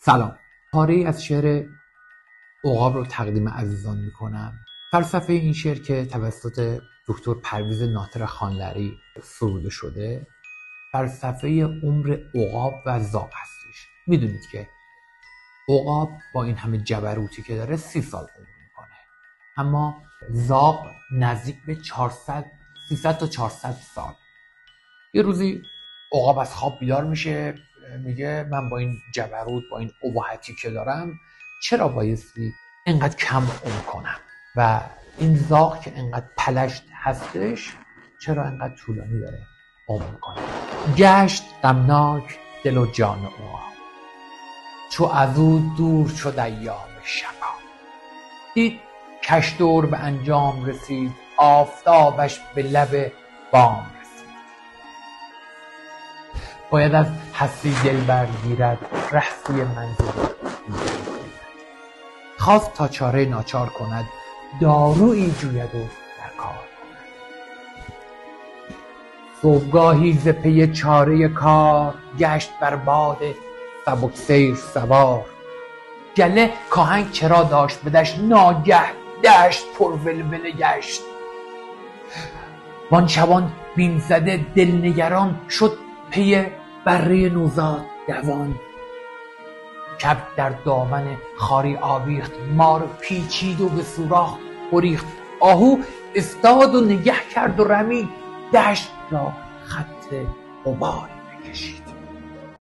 سلام. پاره‌ای از شعر عقاب رو تقدیم عزیزان میکنم. فلسفه این شعر که توسط دکتر پرویز ناطق خانلری سروده شده فلسفه عمر عقاب و زاغ هستش. میدونید که عقاب با این همه جبروتی که داره 30 سال عمر میکنه، اما زاغ نزدیک به 300 تا 400 سال. یه روزی عقاب از خواب بیدار میشه، میگه من با این جبروت، با این اباحتی که دارم چرا بایستی اینقدر کم عمر کنم و این زاغ که اینقدر پلشت هستش چرا اینقدر طولانی داره عمر کنه. گشت غمناک دل و جان عقاب، چو از او دور شد ایام شبا. دید کش دور به انجام رسید، آفتابش به لب بام رسید. باید از هستی دل برگیرد، ره سوی منزل خواست تا چاره ناچار کند، دارویی جوید و در کار کند. صبحگاهی ز پی چاره کار، گشت بر باد سبکسیر سوار. گله کآهنگ چرا داشت به دشت، ناگه دشت پر ولوله گشت. وان شبان بیم زده دل نگران، شد پی بره نوزاد دوان. کبک در دامن خاری آویخت، مار پیچید و به سوراخ گریخت. آهو استاد و نگه کرد و رمید، دشت را خط غباری بکشید.